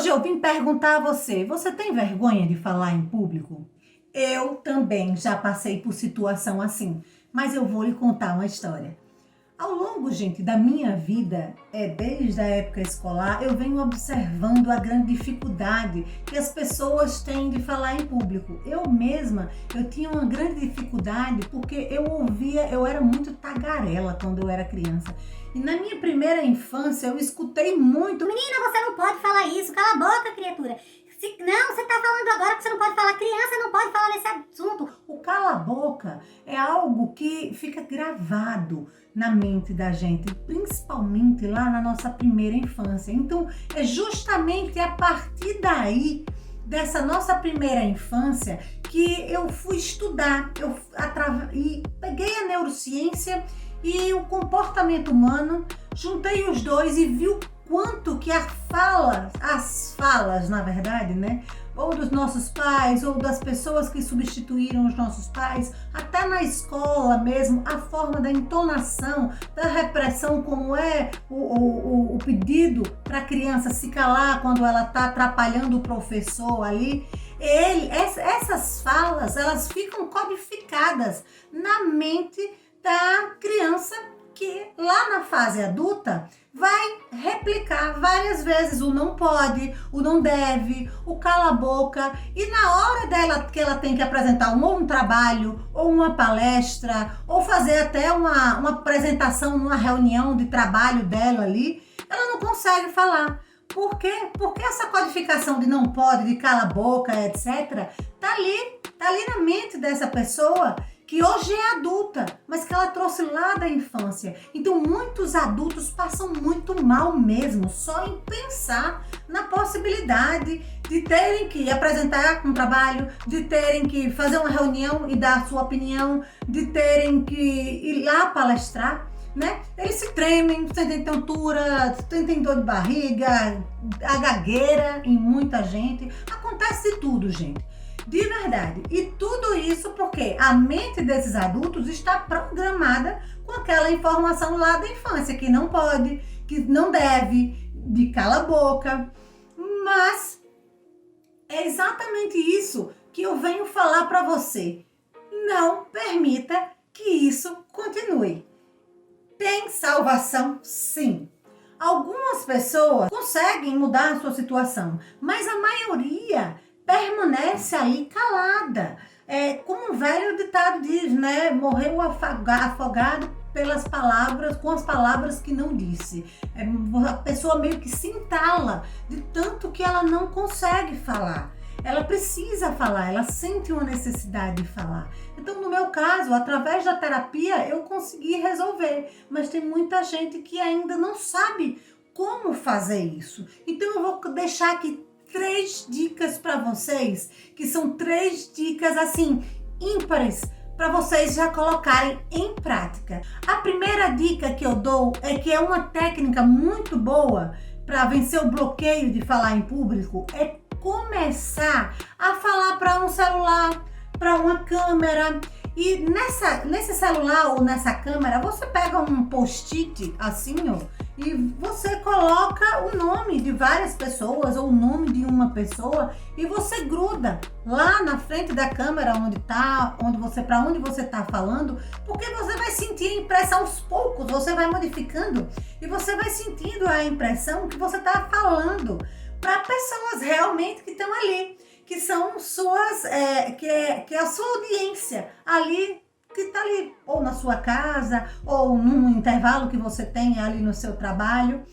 Hoje eu vim perguntar a você, você tem vergonha de falar em público? Eu também já passei por situação assim, mas eu vou lhe contar uma história. Ao longo, gente, da minha vida, desde a época escolar, eu venho observando a grande dificuldade que as pessoas têm de falar em público. Eu mesma, eu tinha uma grande dificuldade porque eu era muito tagarela quando eu era criança. E na minha primeira infância, eu escutei muito: Menina, você não pode falar isso, cala a boca, criatura. Não, você tá falando agora que você não pode falar, criança não pode falar nesse assunto. O cala a boca é algo que fica gravado na mente da gente, principalmente lá na nossa primeira infância. Então, é justamente a partir daí, dessa nossa primeira infância, que eu fui estudar. E peguei a neurociência e o comportamento humano, juntei os dois e vi o quanto que as falas, na verdade, né? Ou dos nossos pais, ou das pessoas que substituíram os nossos pais, até na escola mesmo, a forma da entonação, da repressão, como é o pedido para a criança se calar quando ela está atrapalhando o professor ali. Essas falas, elas ficam codificadas na mente da criança, que lá na fase adulta vai replicar várias vezes o não pode, o não deve, o cala a boca, e na hora dela que ela tem que apresentar um trabalho ou uma palestra ou fazer até uma apresentação numa reunião de trabalho dela ali, ela não consegue falar. Por quê? Porque essa codificação de não pode, de cala a boca, etc, tá ali na mente dessa pessoa, que hoje é adulta, mas que ela trouxe lá da infância. Então, muitos adultos passam muito mal mesmo, só em pensar na possibilidade de terem que apresentar um trabalho, de terem que fazer uma reunião e dar a sua opinião, de terem que ir lá palestrar, né? Eles se tremem, sentem tontura, sentem dor de barriga, a gagueira em muita gente. Acontece de tudo, gente. De verdade. E tudo isso porque a mente desses adultos está programada com aquela informação lá da infância, que não pode, que não deve, de cala a boca. Mas é exatamente isso que eu venho falar para você. Não permita que isso continue. Tem salvação, sim. Algumas pessoas conseguem mudar a sua situação, mas a maioria permanece aí calada. Como um velho ditado diz, né? Morreu afogado pelas palavras, com as palavras que não disse. A pessoa meio que se entala de tanto que ela não consegue falar. Ela precisa falar, ela sente uma necessidade de falar. Então, no meu caso, através da terapia, eu consegui resolver. Mas tem muita gente que ainda não sabe como fazer isso. Então, eu vou deixar aqui 3 dicas para vocês, que são 3 dicas assim, ímpares, para vocês já colocarem em prática. A primeira dica que eu dou é que é uma técnica muito boa para vencer o bloqueio de falar em público, é começar a falar para um celular, para uma câmera. E nesse celular ou nessa câmera, você pega um post-it assim, ó, e você coloca o nome de várias pessoas ou o nome de uma pessoa e você gruda lá na frente da câmera para onde você tá falando, porque você vai sentir a impressão aos poucos, você vai modificando e você vai sentindo a impressão que você tá falando para pessoas realmente que estão ali, que são suas, que é a sua audiência ali, que está ali, ou na sua casa, ou num intervalo que você tem ali no seu trabalho.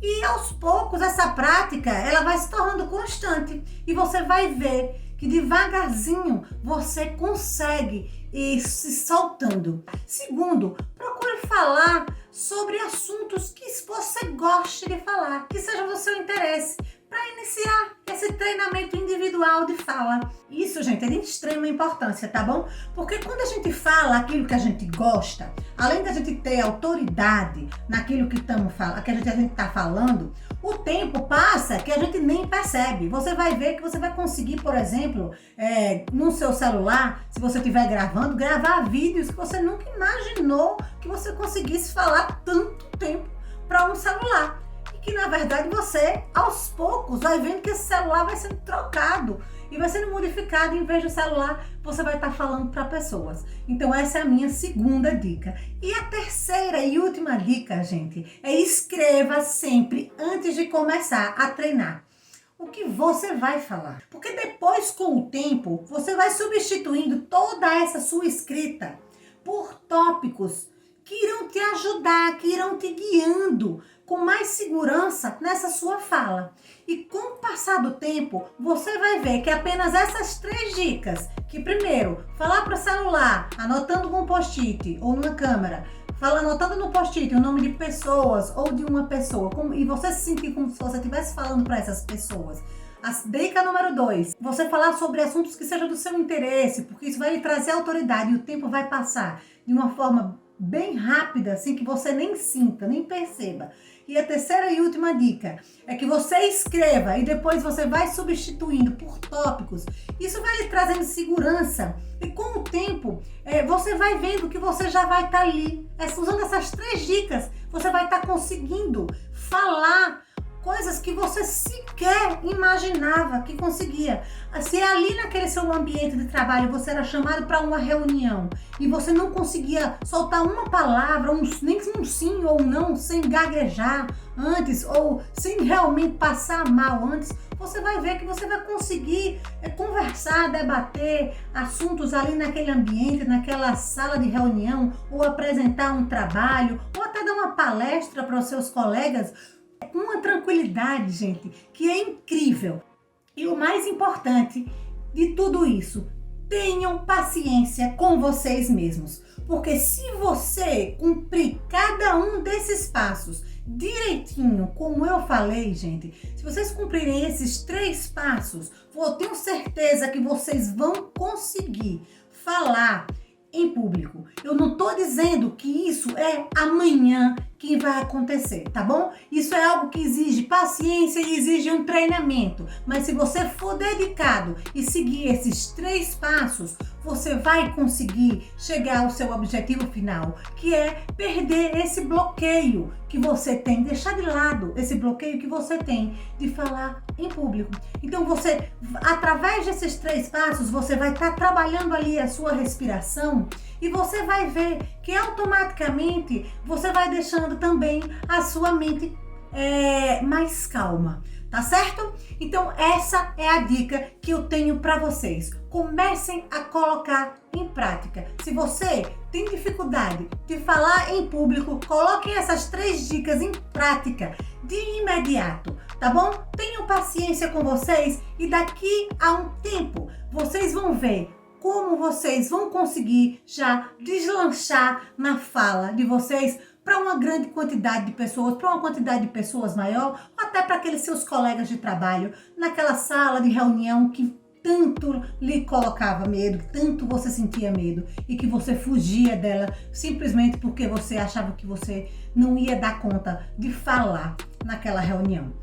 E aos poucos, essa prática, ela vai se tornando constante. E você vai ver que devagarzinho você consegue ir se soltando. Segundo, procure falar sobre assuntos que você goste de falar, que sejam do seu interesse, para iniciar esse treinamento individual de fala. Isso, gente, é de extrema importância, tá bom? Porque quando a gente fala aquilo que a gente gosta, além da gente ter autoridade naquilo que a gente está falando, o tempo passa que a gente nem percebe. Você vai ver que você vai conseguir, por exemplo, no seu celular, se você estiver gravando, gravar vídeos que você nunca imaginou que você conseguisse falar tanto tempo para um celular. que na verdade você, aos poucos, vai vendo que esse celular vai sendo trocado e vai sendo modificado. Em vez do celular, você vai estar falando para pessoas. Então essa é a minha segunda dica. E a terceira e última dica, gente, é escreva sempre antes de começar a treinar o que você vai falar. Porque depois, com o tempo, você vai substituindo toda essa sua escrita por tópicos que irão te ajudar, que irão te guiando com mais segurança nessa sua fala. E com o passar do tempo, você vai ver que apenas essas 3 dicas, que primeiro, falar para o celular, anotando com um post-it ou numa câmera, anotando no post-it o nome de pessoas ou de uma pessoa, e você se sentir como se você estivesse falando para essas pessoas. A dica número 2, você falar sobre assuntos que sejam do seu interesse, porque isso vai lhe trazer autoridade e o tempo vai passar de uma forma bem rápida, assim, que você nem sinta, nem perceba. E a terceira e última dica é que você escreva e depois você vai substituindo por tópicos. Isso vai lhe trazendo segurança e com o tempo você vai vendo que você já vai estar ali. Usando essas 3 dicas, você vai estar conseguindo falar coisas que você sequer imaginava que conseguia. Se ali naquele seu ambiente de trabalho você era chamado para uma reunião e você não conseguia soltar uma palavra, nem um sim ou não, sem gaguejar antes ou sem realmente passar mal antes, você vai ver que você vai conseguir conversar, debater assuntos ali naquele ambiente, naquela sala de reunião, ou apresentar um trabalho, ou até dar uma palestra para os seus colegas com uma tranquilidade, gente, que é incrível. E o mais importante de tudo isso, tenham paciência com vocês mesmos. Porque se você cumprir cada um desses passos direitinho, como eu falei, gente, se vocês cumprirem esses 3 passos, eu tenho certeza que vocês vão conseguir falar em público. Eu não estou dizendo que isso é amanhã que vai acontecer, tá bom? Isso é algo que exige paciência e exige um treinamento. Mas se você for dedicado e seguir esses 3 passos, você vai conseguir chegar ao seu objetivo final, que é perder esse bloqueio que você tem, deixar de lado esse bloqueio que você tem de falar em público. Então você, através desses 3 passos, você vai estar trabalhando ali a sua respiração e você vai ver que automaticamente você vai deixando também a sua mente mais calma, tá certo? Então essa é a dica que eu tenho para vocês. Comecem a colocar em prática. Se você tem dificuldade de falar em público, coloquem essas 3 dicas em prática de imediato, tá bom? Tenham paciência com vocês e daqui a um tempo vocês vão ver como vocês vão conseguir já deslanchar na fala de vocês para uma grande quantidade de pessoas, para uma quantidade de pessoas maior, ou até para aqueles seus colegas de trabalho, naquela sala de reunião que tanto lhe colocava medo, tanto você sentia medo e que você fugia dela simplesmente porque você achava que você não ia dar conta de falar naquela reunião.